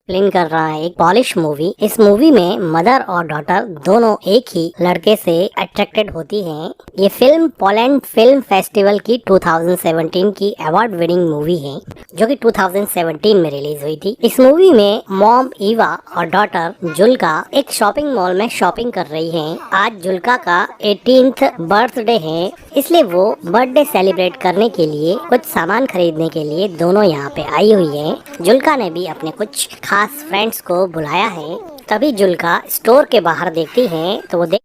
Explain कर रहा है एक पॉलिश मूवी। इस मूवी में मदर और डॉटर दोनों एक ही लड़के से अट्रैक्टेड होती हैं। ये फिल्म पोलैंड फिल्म फेस्टिवल की 2017 की अवार्ड विनिंग मूवी है, जो कि 2017 में रिलीज हुई थी। इस मूवी में मॉम ईवा और डॉटर जुल्का एक शॉपिंग मॉल में शॉपिंग कर रही हैं। आज जुल्का का 18th बर्थडे है, इसलिए वो बर्थडे सेलिब्रेट करने के लिए कुछ सामान खरीदने के लिए दोनों यहाँ पे आई हुई हैं। जुल्का ने भी अपने कुछ खास फ्रेंड्स को बुलाया है। तभी जुल्का स्टोर के बाहर देखती है तो वो देख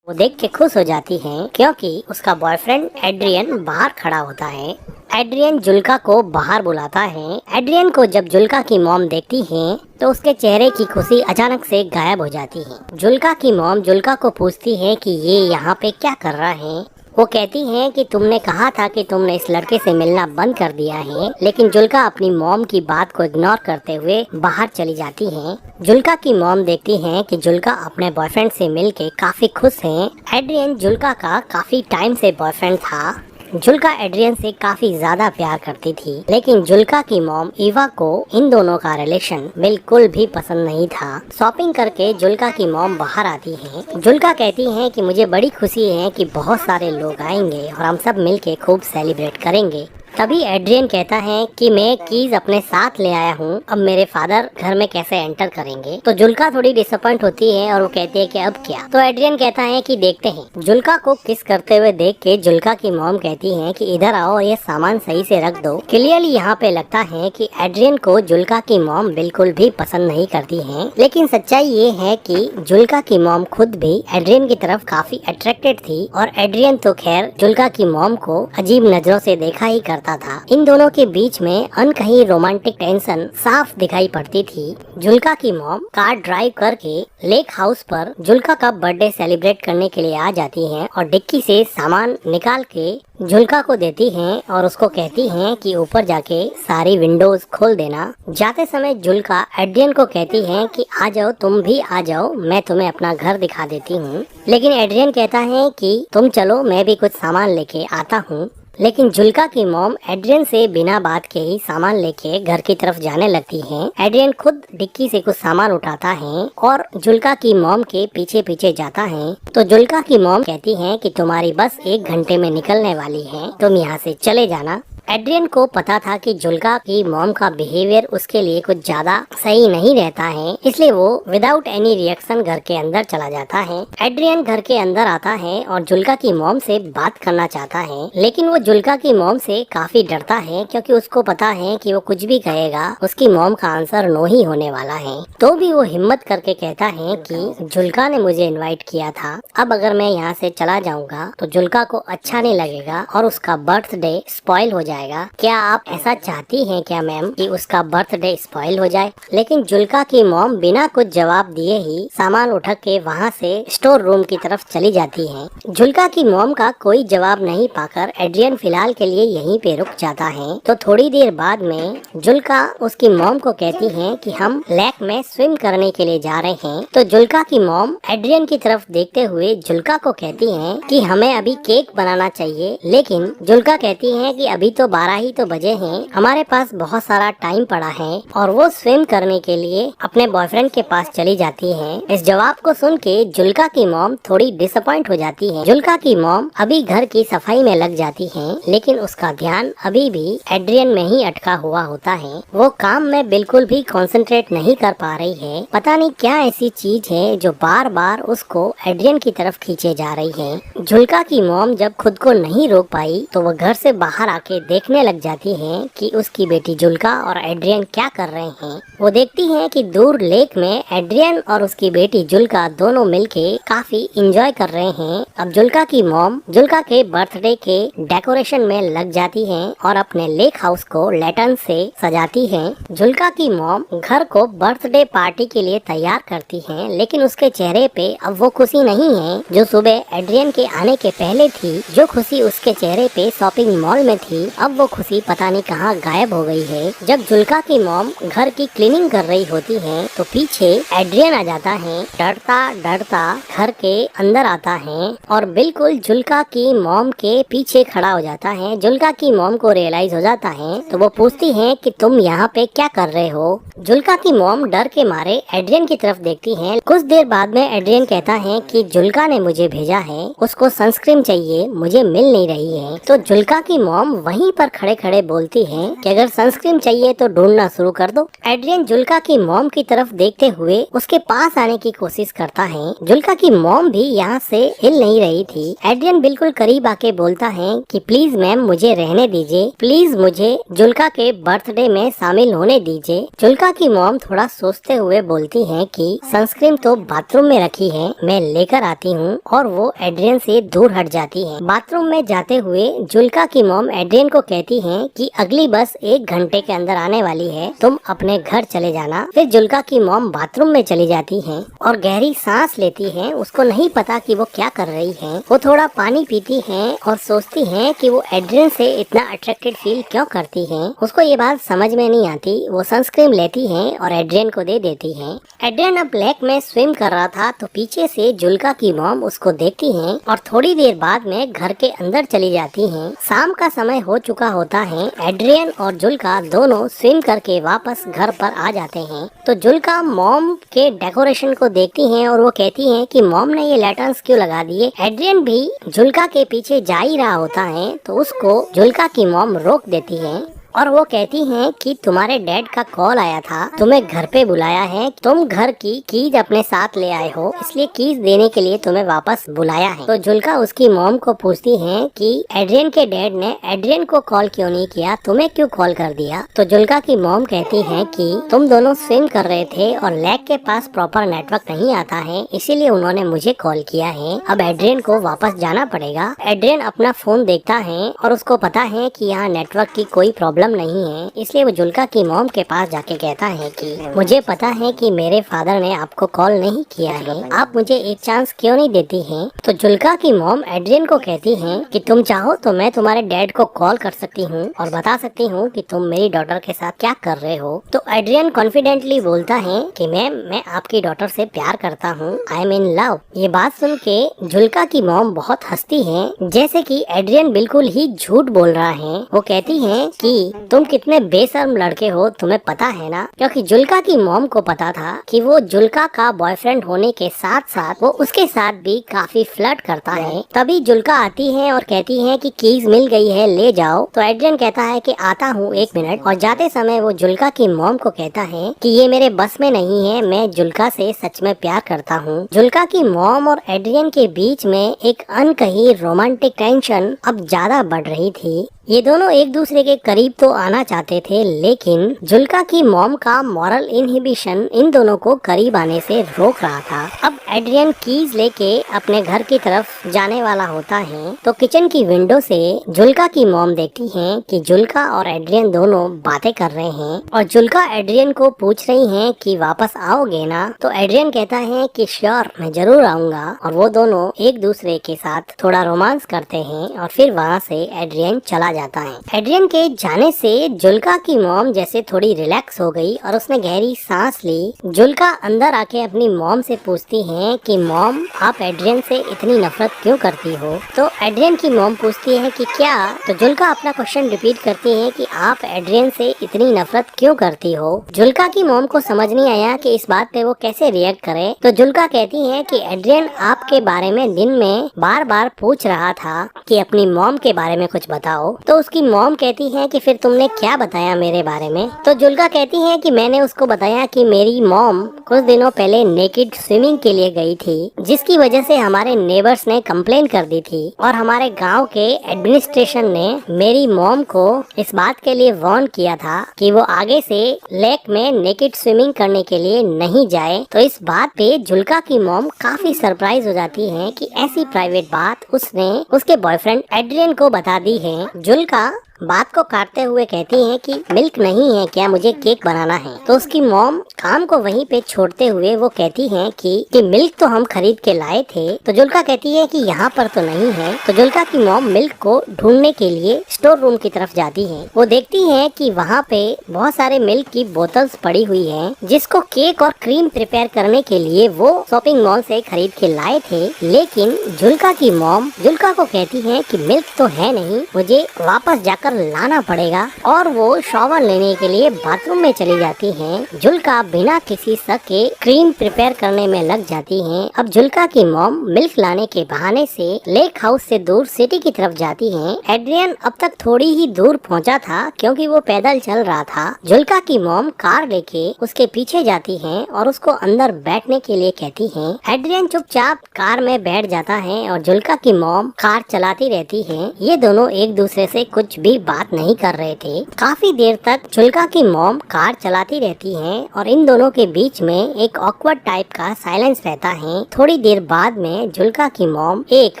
के खुश हो जाती है, क्योंकि उसका बॉयफ्रेंड एड्रियन बाहर खड़ा होता है। एड्रियन जुल्का को बाहर बुलाता है। एड्रियन को जब जुल्का की मॉम देखती है तो उसके चेहरे की खुशी अचानक से गायब हो जाती है। जुल्का की मॉम जुल्का को पूछती है कि ये यहाँ पे क्या कर रहा है। वो कहती हैं कि तुमने कहा था कि तुमने इस लड़के से मिलना बंद कर दिया है, लेकिन जुल्का अपनी मॉम की बात को इग्नोर करते हुए बाहर चली जाती है। जुल्का की मॉम देखती हैं कि जुल्का अपने बॉयफ्रेंड से मिलके काफी खुश है। एड्रियन जुल्का का काफी टाइम से बॉयफ्रेंड था। जुल्का एड्रियन से काफी ज्यादा प्यार करती थी, लेकिन जुल्का की मॉम ईवा को इन दोनों का रिलेशन बिल्कुल भी पसंद नहीं था। शॉपिंग करके जुल्का की मॉम बाहर आती है। जुल्का कहती है कि मुझे बड़ी खुशी है कि बहुत सारे लोग आएंगे और हम सब मिलके खूब सेलिब्रेट करेंगे। तभी एड्रियन कहता है कि मैं कीज अपने साथ ले आया हूँ, अब मेरे फादर घर में कैसे एंटर करेंगे। तो जुल्का थोड़ी डिसअपॉइंट होती है और वो कहती है कि अब क्या। तो एड्रियन कहता है कि देखते हैं। जुल्का को किस करते हुए देख के जुल्का की मॉम कहती है कि इधर आओ और ये सामान सही से रख दो। क्लियरली यहाँ पे लगता है कि एड्रियन को जुल्का की मॉम बिल्कुल भी पसंद नहीं करती है, लेकिन सच्चाई ये है कि जुल्का की मॉम खुद भी एड्रियन की तरफ काफी अट्रैक्टेड थी और एड्रियन तो खैर जुल्का की मॉम को अजीब नजरों से देखा ही करता था। इन दोनों के बीच में अनकही रोमांटिक टेंशन साफ दिखाई पड़ती थी। जुल्का की मॉम कार ड्राइव करके लेक हाउस पर जुल्का का बर्थडे सेलिब्रेट करने के लिए आ जाती हैं और डिक्की से सामान निकाल के जुल्का को देती हैं और उसको कहती हैं कि ऊपर जाके सारी विंडोज खोल देना। जाते समय जुल्का एड्रियन को कहती है कि आ जाओ, तुम भी आ जाओ, मैं तुम्हें अपना घर दिखा देती हूँ। लेकिन एड्रियन कहता है कि तुम चलो, मैं भी कुछ सामान लेके आता हूँ। लेकिन जुल्का की मॉम एड्रियन से बिना बात के ही सामान लेके घर की तरफ जाने लगती है। एड्रियन खुद डिक्की से कुछ सामान उठाता है और जुल्का की मॉम के पीछे पीछे जाता है। तो जुल्का की मॉम कहती है कि तुम्हारी बस 1 घंटे में निकलने वाली है, तुम यहाँ से चले जाना। एड्रियन को पता था कि जुल्का की मॉम का बिहेवियर उसके लिए कुछ ज्यादा सही नहीं रहता है, इसलिए वो विदाउट एनी रिएक्शन घर के अंदर चला जाता है। एड्रियन घर के अंदर आता है और जुल्का की मॉम से बात करना चाहता है, लेकिन वो जुल्का की मॉम से काफी डरता है, क्योंकि उसको पता है कि वो कुछ भी कहेगा उसकी मॉम का आंसर नो ही होने वाला है। तो भी वो हिम्मत करके कहता है कि जुल्का ने मुझे इन्वाइट किया था, अब अगर मैं यहाँ से चला जाऊंगा तो जुल्का को अच्छा नहीं लगेगा और उसका बर्थडे स्पॉइल हो जाएगा। क्या आप ऐसा चाहती हैं क्या मैम कि उसका बर्थडे स्पॉइल हो जाए? लेकिन जुल्का की मॉम बिना कुछ जवाब दिए ही सामान उठा के वहाँ से स्टोर रूम की तरफ चली जाती है। जुल्का की मॉम का कोई जवाब नहीं पाकर एड्रियन फिलहाल के लिए यहीं पे रुक जाता है। तो थोड़ी देर बाद में जुल्का उसकी मॉम को कहती है कि हम लेक में स्विम करने के लिए जा रहे हैं। तो जुल्का की मॉम एड्रियन की तरफ देखते हुए जुल्का को कहती है कि हमें अभी केक बनाना चाहिए, लेकिन जुल्का कहती है कि अभी तो 12 ही तो बजे हैं, हमारे पास बहुत सारा टाइम पड़ा है, और वो स्विम करने के लिए अपने बॉयफ्रेंड के पास चली जाती है। इस जवाब को सुन के जुल्का की मॉम थोड़ी डिसअपॉइंट हो जाती है। जुल्का की मॉम अभी घर की सफाई में लग जाती है, लेकिन उसका ध्यान अभी भी एड्रियन में ही अटका हुआ होता है। वो काम में बिल्कुल भी कंसंट्रेट नहीं कर पा रही है। पता नहीं क्या ऐसी चीज है जो बार बार उसको एड्रियन की तरफ खींचे जा रही है। जुल्का की मॉम जब खुद को नहीं रोक पाई तो वो घर से बाहर आके देखने लग जाती हैं कि उसकी बेटी जुल्का और एड्रियन क्या कर रहे हैं। वो देखती हैं कि दूर लेक में एड्रियन और उसकी बेटी जुल्का दोनों मिलके काफी इंजॉय कर रहे हैं। अब जुल्का की मॉम जुल्का के बर्थडे के डेकोरेशन में लग जाती हैं और अपने लेक हाउस को लैंटर्न से सजाती हैं। जुल्का की मॉम घर को बर्थडे पार्टी के लिए तैयार करती हैं, लेकिन उसके चेहरे पे अब वो खुशी नहीं है जो सुबह एड्रियन के आने के पहले थी। जो खुशी उसके चेहरे पे शॉपिंग मॉल में थी, अब वो खुशी पता नहीं कहाँ गायब हो गई है। जब जुल्का की मॉम घर की क्लीनिंग कर रही होती है तो पीछे एड्रियन आ जाता है। डरता डरता घर के अंदर आता है और बिल्कुल जुल्का की मॉम के पीछे खड़ा हो जाता है। जुल्का की मॉम को रियलाइज हो जाता है तो वो पूछती है कि तुम यहाँ पे क्या कर रहे हो। जुल्का की मॉम डर के मारे एड्रियन की तरफ देखती है। कुछ देर बाद में एड्रियन कहता है कि जुल्का ने मुझे भेजा है, उसको सनस्क्रीन चाहिए, मुझे मिल नहीं रही है। तो जुल्का की मॉम वहीं पर खड़े खड़े बोलती है कि अगर सनस्क्रीन चाहिए तो ढूंढना शुरू कर दो। एड्रियन जुल्का की मॉम की तरफ देखते हुए उसके पास आने की कोशिश करता है। जुल्का की मॉम भी यहाँ से हिल नहीं रही थी। एड्रियन बिल्कुल करीब आके बोलता है कि प्लीज मैम मुझे रहने दीजिए, प्लीज मुझे जुल्का के बर्थडे में शामिल होने दीजिए। जुल्का की मॉम थोड़ा सोचते हुए बोलती है कि सनस्क्रीन तो बाथरूम में रखी है, मैं लेकर आती हूँ, और वो एड्रियन से दूर हट जाती है। बाथरूम में जाते हुए जुल्का की मॉम एड्रियन को कहती है कि अगली बस 1 घंटे के अंदर आने वाली है, तुम अपने घर चले जाना। फिर जुल्का की मॉम बाथरूम में चली जाती है और गहरी सांस लेती है। उसको नहीं पता कि वो क्या कर रही है। वो थोड़ा पानी पीती है और सोचती है कि वो एड्रियन से इतना अट्रैक्टेड फील क्यों करती है। उसको ये बात समझ में नहीं आती। वो सनस्क्रीन लेती है और एड्रियन को दे देती है। एड्रियन अब लेक में स्विम कर रहा था तो पीछे से जुल्का की मॉम उसको देखती है और थोड़ी देर बाद में घर के अंदर चली जाती है। शाम का समय हो चुका होता है। एड्रियन और जुल्का दोनों स्विम करके वापस घर पर आ जाते हैं। तो जुल्का मॉम के डेकोरेशन को देखती है और वो कहती है कि मॉम ने ये लैटर्न्स क्यों लगा दिए। एड्रियन भी जुल्का के पीछे जा ही रहा होता है तो उसको जुल्का की मॉम रोक देती है और वो कहती हैं कि तुम्हारे डैड का कॉल आया था, तुम्हें घर पे बुलाया है, तुम घर की कीज अपने साथ ले आए हो, इसलिए कीज देने के लिए तुम्हें वापस बुलाया है। तो जुल्का उसकी मॉम को पूछती है कि एड्रियन के डैड ने एड्रियन को कॉल क्यों नहीं किया, तुम्हें क्यों कॉल कर दिया। तो जुल्का की मॉम कहती है कि तुम दोनों स्विम कर रहे थे और लेक के पास प्रॉपर नेटवर्क नहीं आता है, इसीलिए उन्होंने मुझे कॉल किया है। अब एड्रियन को वापस जाना पड़ेगा। एड्रियन अपना फोन देखता है और उसको पता है कि यहाँ नेटवर्क की कोई प्रॉब्लम नहीं है, इसलिए वो जुल्का की मॉम के पास जाके कहता है कि मुझे पता है कि मेरे फादर ने आपको कॉल नहीं किया है, आप मुझे एक चांस क्यों नहीं देती हैं। तो जुल्का की मॉम एड्रियन को कहती है कि तुम चाहो तो मैं तुम्हारे डैड को कॉल कर सकती हूँ और बता सकती हूँ कि तुम मेरी डॉटर के साथ क्या कर रहे हो। तो एड्रियन कॉन्फिडेंटली बोलता है कि मैम मैं आपकी डॉटर से प्यार करता हूँ, आई एम इन लव। ये बात सुन के जुल्का की मॉम बहुत हंसती है, जैसे कि एड्रियन बिल्कुल ही झूठ बोल रहा है। वो कहती है कि तुम कितने बेशर्म लड़के हो, तुम्हें पता है ना। क्योंकि जुल्का की मॉम को पता था कि वो जुल्का का बॉयफ्रेंड होने के साथ साथ वो उसके साथ भी काफी फ्लर्ट करता है। तभी जुल्का आती है और कहती है कि कीज मिल गई है, ले जाओ। तो एड्रियन कहता है कि आता हूँ 1 मिनट, और जाते समय वो जुल्का की मॉम को कहता है कि ये मेरे बस में नहीं है, मैं जुल्का से सच में प्यार करता हूँ। जुल्का की मॉम और एड्रियन के बीच में एक अनकही रोमांटिक टेंशन अब ज्यादा बढ़ रही थी। ये दोनों एक दूसरे के करीब तो आना चाहते थे, लेकिन जुल्का की मॉम का मॉरल इनहिबिशन इन दोनों को करीब आने से रोक रहा था। अब एड्रियन कीज लेके अपने घर की तरफ जाने वाला होता है तो किचन की विंडो से जुल्का की मॉम देखती है कि जुल्का और एड्रियन दोनों बातें कर रहे हैं और जुल्का एड्रियन को पूछ रही है कि वापस आओगे ना। तो एड्रियन कहता है कि श्योर, मैं जरूर आऊंगा, और वो दोनों एक दूसरे के साथ थोड़ा रोमांस करते हैं और फिर वहाँ से एड्रियन चला जाता है। एड्रियन के जाने से जुल्का की मॉम जैसे थोड़ी रिलैक्स हो गई और उसने गहरी सांस ली। जुल्का अंदर आके अपनी मॉम से पूछती है कि मॉम आप एड्रियन से इतनी नफरत क्यों करती हो। तो एड्रियन की मॉम पूछती है कि क्या। तो जुल्का अपना क्वेश्चन रिपीट करती है कि आप एड्रियन से इतनी नफरत क्यों करती हो। जुल्का की मॉम को समझ नहीं आया कि इस बात पे वो कैसे रिएक्ट करे। तो जुल्का कहती है कि एड्रियन आपके बारे में दिन में बार बार पूछ रहा था कि अपनी मॉम के बारे में कुछ बताओ। तो उसकी मॉम कहती है कि फिर तुमने क्या बताया मेरे बारे में। तो जुल्का कहती है कि मैंने उसको बताया कि मेरी मॉम कुछ दिनों पहले नेकेड स्विमिंग के लिए गई थी, जिसकी वजह से हमारे नेबर्स ने कंप्लेन कर दी थी और हमारे गांव के एडमिनिस्ट्रेशन ने मेरी मॉम को इस बात के लिए वार्न किया था कि वो आगे से लेक में नेकेड स्विमिंग करने के लिए नहीं जाए। तो इस बात पे जुल्का की मॉम काफी सरप्राइज हो जाती है कि ऐसी प्राइवेट बात उसने उसके बॉयफ्रेंड एड्रियन को बता दी है। जुल्का बात को काटते हुए कहती है कि मिल्क नहीं है क्या, मुझे केक बनाना है। तो उसकी मॉम काम को वहीं पे छोड़ते हुए वो कहती है कि मिल्क तो हम खरीद के लाए थे। तो जुल्का कहती है कि यहाँ पर तो नहीं है। तो जुल्का की मॉम मिल्क को ढूंढने के लिए स्टोर रूम की तरफ जाती है। वो देखती है कि वहाँ पे बहुत सारे मिल्क की बोतल्स पड़ी हुई हैं, जिसको केक और क्रीम प्रिपेयर करने के लिए वो शॉपिंग मॉल से खरीद के लाए थे। लेकिन जुल्का की मॉम जुल्का को कहती है कि मिल्क तो है नहीं, मुझे वापस जाकर लाना पड़ेगा। और वो शॉवर लेने के लिए बाथरूम में चली जाती है। जुल्का बिना किसी शक के क्रीम प्रिपेयर करने में लग जाती है। अब जुल्का की मॉम मिल्क लाने के बहाने से लेक हाउस से दूर सिटी की तरफ जाती है। एड्रियन अब तक थोड़ी ही दूर पहुंचा था क्योंकि वो पैदल चल रहा था। जुल्का की मॉम कार लेके उसके पीछे जाती है और उसको अंदर बैठने के लिए कहती है। एड्रियन चुपचाप कार में बैठ जाता है और जुल्का की मॉम कार चलाती रहती है। ये दोनों एक दूसरे से कुछ भी बात नहीं कर रहे थे। काफी देर तक जुल्का की मॉम कार चलाती रहती है और इन दोनों के बीच में एक ऑकवर्ड टाइप का साइलेंस रहता है। थोड़ी देर बाद में जुल्का की मॉम एक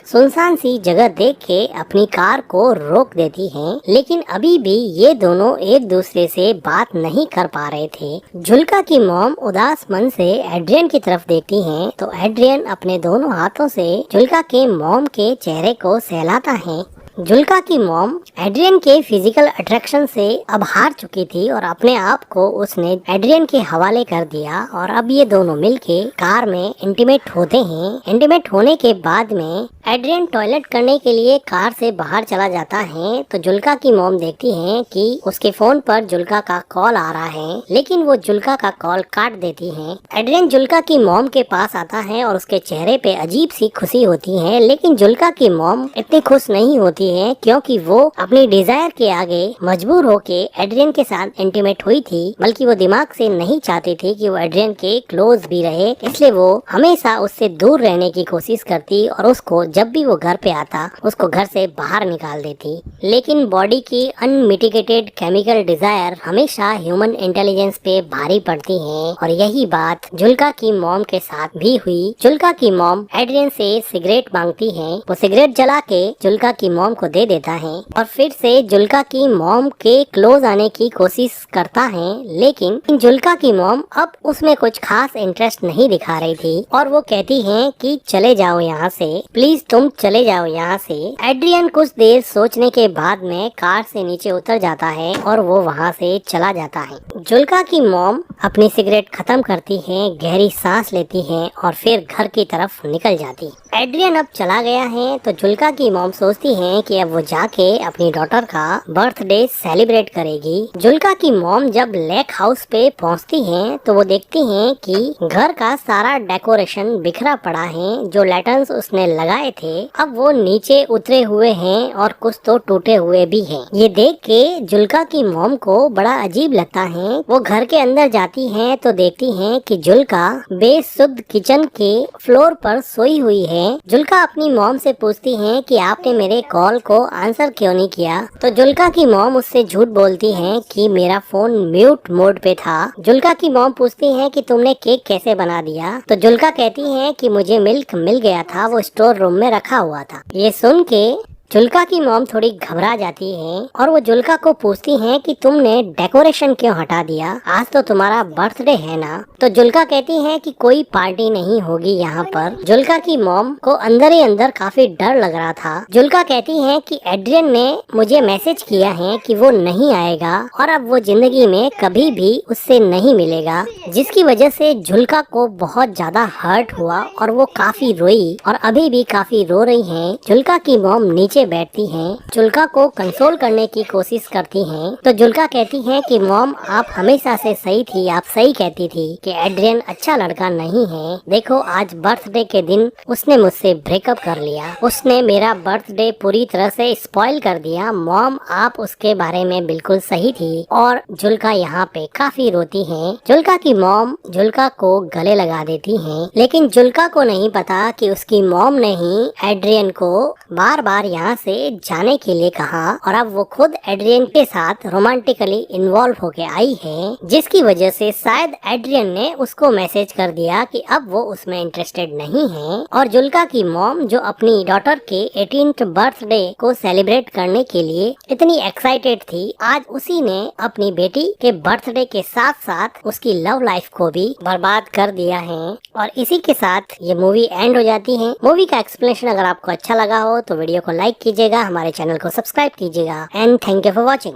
सुनसान सी जगह देख के अपनी कार को रोक देती है। लेकिन अभी भी ये दोनों एक दूसरे से बात नहीं कर पा रहे थे। जुल्का की मॉम उदास मन से एड्रियन की तरफ देखती है तो एड्रियन अपने दोनों हाथों से जुल्का के मॉम के चेहरे को सहलाता है। जुल्का की मॉम एड्रियन के फिजिकल अट्रैक्शन से अब हार चुकी थी और अपने आप को उसने एड्रियन के हवाले कर दिया और अब ये दोनों मिलके कार में इंटीमेट होते हैं। इंटीमेट होने के बाद में एड्रियन टॉयलेट करने के लिए कार से बाहर चला जाता है तो जुल्का की मॉम देखती है कि उसके फोन पर जुल्का का कॉल आ रहा है, लेकिन वो जुल्का का कॉल काट देती है। एड्रियन जुल्का की मॉम के पास आता है और उसके चेहरे पे अजीब सी खुशी होती है, लेकिन जुल्का की मॉम इतनी खुश नहीं होती है क्योंकि वो अपनी डिजायर के आगे मजबूर होके एड्रियन के साथ इंटीमेट हुई थी, बल्कि वो दिमाग से नहीं चाहती थी कि वो एड्रियन के क्लोज भी रहे। इसलिए वो हमेशा उससे दूर रहने की कोशिश करती और उसको जब भी वो घर पे आता उसको घर से बाहर निकाल देती। लेकिन बॉडी की अनमिटिगेटेड केमिकल डिजायर हमेशा ह्यूमन इंटेलिजेंस पे भारी पड़ती है और यही बात जुल्का की मॉम के साथ भी हुई। जुल्का की मॉम एड्रियन से सिगरेट मांगती है। वो सिगरेट जला के जुल्का की मॉम को दे देता है और फिर से जुल्का की मॉम के क्लोज आने की कोशिश करता है, लेकिन जुल्का की मॉम अब उसमें कुछ खास इंटरेस्ट नहीं दिखा रही थी और वो कहती है कि चले जाओ यहाँ से, प्लीज तुम चले जाओ यहाँ से। एड्रियन कुछ देर सोचने के बाद में कार से नीचे उतर जाता है और वो वहाँ से चला जाता है। जुल्का की मॉम अपनी सिगरेट खत्म करती है, गहरी सांस लेती है और फिर घर की तरफ निकल जाती। एड्रियन अब चला गया है तो जुल्का की मॉम सोचती है कि अब वो जाके अपनी डॉटर का बर्थडे सेलिब्रेट करेगी। जुल्का की मॉम जब लेक हाउस पे पहुंचती है तो वो देखती है कि घर का सारा डेकोरेशन बिखरा पड़ा है। जो लैटर्न्स उसने लगाए थे अब वो नीचे उतरे हुए हैं और कुछ तो टूटे हुए भी हैं। ये देख के जुल्का की मॉम को बड़ा अजीब लगता है। वो घर के अंदर जाती है तो देखती है कि जुल्का बेसुध किचन के फ्लोर पर सोई हुई है। जुल्का अपनी मॉम से पूछती है कि आपने मेरे कॉल को आंसर क्यों नहीं किया। तो जुल्का की मॉम उससे झूठ बोलती है कि मेरा फोन म्यूट मोड पे था। जुल्का की मॉम पूछती है कि तुमने केक कैसे बना दिया। तो जुल्का कहती है कि मुझे मिल्क मिल गया था, वो स्टोर रूम में रखा हुआ था। ये सुन के जुल्का की मॉम थोड़ी घबरा जाती है और वो जुल्का को पूछती है कि तुमने डेकोरेशन क्यों हटा दिया, आज तो तुम्हारा बर्थडे है ना। तो जुल्का कहती है कि कोई पार्टी नहीं होगी यहाँ पर। जुल्का की मॉम को अंदर ही अंदर काफी डर लग रहा था। जुल्का कहती है कि एड्रियन ने मुझे मैसेज किया है कि वो नहीं आएगा और अब वो जिंदगी में कभी भी उससे नहीं मिलेगा, जिसकी वजह से जुल्का को बहुत ज्यादा हर्ट हुआ और वो काफी रोई और अभी भी काफी रो रही है। जुल्का की मॉम नीचे बैठती हैं, जुल्का को कंसोल करने की कोशिश करती हैं। तो जुल्का कहती है कि मॉम आप हमेशा से सही थी, आप सही कहती थी कि एड्रियन अच्छा लड़का नहीं है। देखो आज बर्थडे के दिन उसने मुझसे ब्रेकअप कर लिया, उसने मेरा बर्थडे पूरी तरह से स्पॉइल कर दिया। मॉम आप उसके बारे में बिल्कुल सही थी। और जुल्का यहाँ पे काफी रोती है। जुल्का की मॉम जुल्का को गले लगा देती है, लेकिन जुल्का को नहीं पता कि उसकी मॉम ने ही एड्रियन को बार बार यहाँ यहाँ से जाने के लिए कहा और अब वो खुद एड्रियन के साथ रोमांटिकली इन्वॉल्व होके आई है, जिसकी वजह से शायद एड्रियन ने उसको मैसेज कर दिया कि अब वो उसमें इंटरेस्टेड नहीं है। और जुल्का की मॉम जो अपनी डॉटर के 18th बर्थडे को सेलिब्रेट करने के लिए इतनी एक्साइटेड थी, आज उसी ने अपनी बेटी के बर्थडे के साथ साथ उसकी लव लाइफ को भी बर्बाद कर दिया है। और इसी के साथ ये मूवी एंड हो जाती है। मूवी का एक्सप्लेनेशन अगर आपको अच्छा लगा हो तो वीडियो को लाइक कीजिएगा, हमारे चैनल को सब्सक्राइब कीजिएगा and thank you for watching.